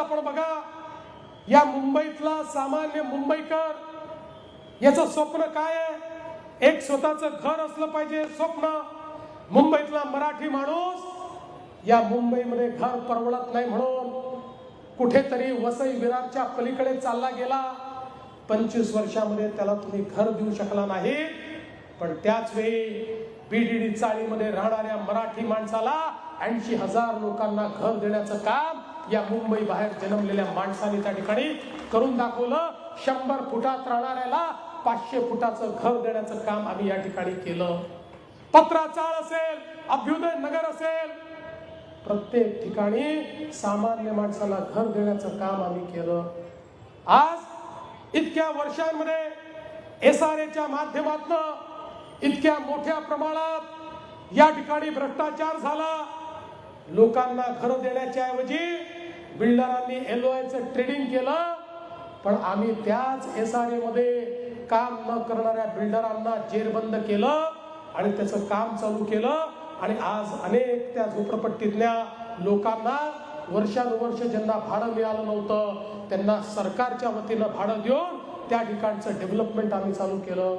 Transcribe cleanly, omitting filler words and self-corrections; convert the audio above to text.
आपण बघा, या मुंबईतला सामान्य मुंबईकर याचं स्वप्न काय आहे? एक स्वतःचं घर असलं पाहिजे स्वप्न. मुंबईतला मराठी माणूस या मुंबईमध्ये घर परवडत नाही म्हणून कुठेतरी वसई विरारच्या पलीकडे चालला गेला. 25 वर्षामध्ये त्याला तुम्ही घर देऊ शकला नाही. पण त्याच वेळी बीडीडी चाळीमध्ये राहणाऱ्या मराठी माणसाला 80,000 लोकांना घर देण्याचं काम या मुंबई बाहेर जन्मलेल्या माणसाने त्या ठिकाणी करून दाखवलं. 100 फुटात राहणाऱ्याला 500 फुटाचं घर देण्याचं काम आम्ही या ठिकाणी केलं. पत्राचाळ असेल, अभ्युदय नगर असेल, प्रत्येक ठिकाणी सामान्य माणसाला घर देण्याचं काम आम्ही केलं. आज इतक्या वर्षांमध्ये एसआरएच्या माध्यमातून इतक्या मोठ्या प्रमाणात या ठिकाणी भ्रष्टाचार झाला. लोकांना घर देण्याच्या ऐवजी बिल्डरांनी एलओआयचं ट्रेडिंग केलं. पण आम्ही त्याच एसआरए मध्ये काम न करणाऱ्या बिल्डरांना जेरबंद केलं आणि त्याचं काम चालू केलं. आणि आज अनेक त्या झोपडपट्टीतल्या लोकांना वर्षानुवर्ष ज्यांना भाडं मिळालं नव्हतं त्यांना सरकारच्या वतीनं भाडं देऊन त्या ठिकाणचं डेव्हलपमेंट आम्ही चालू केलं.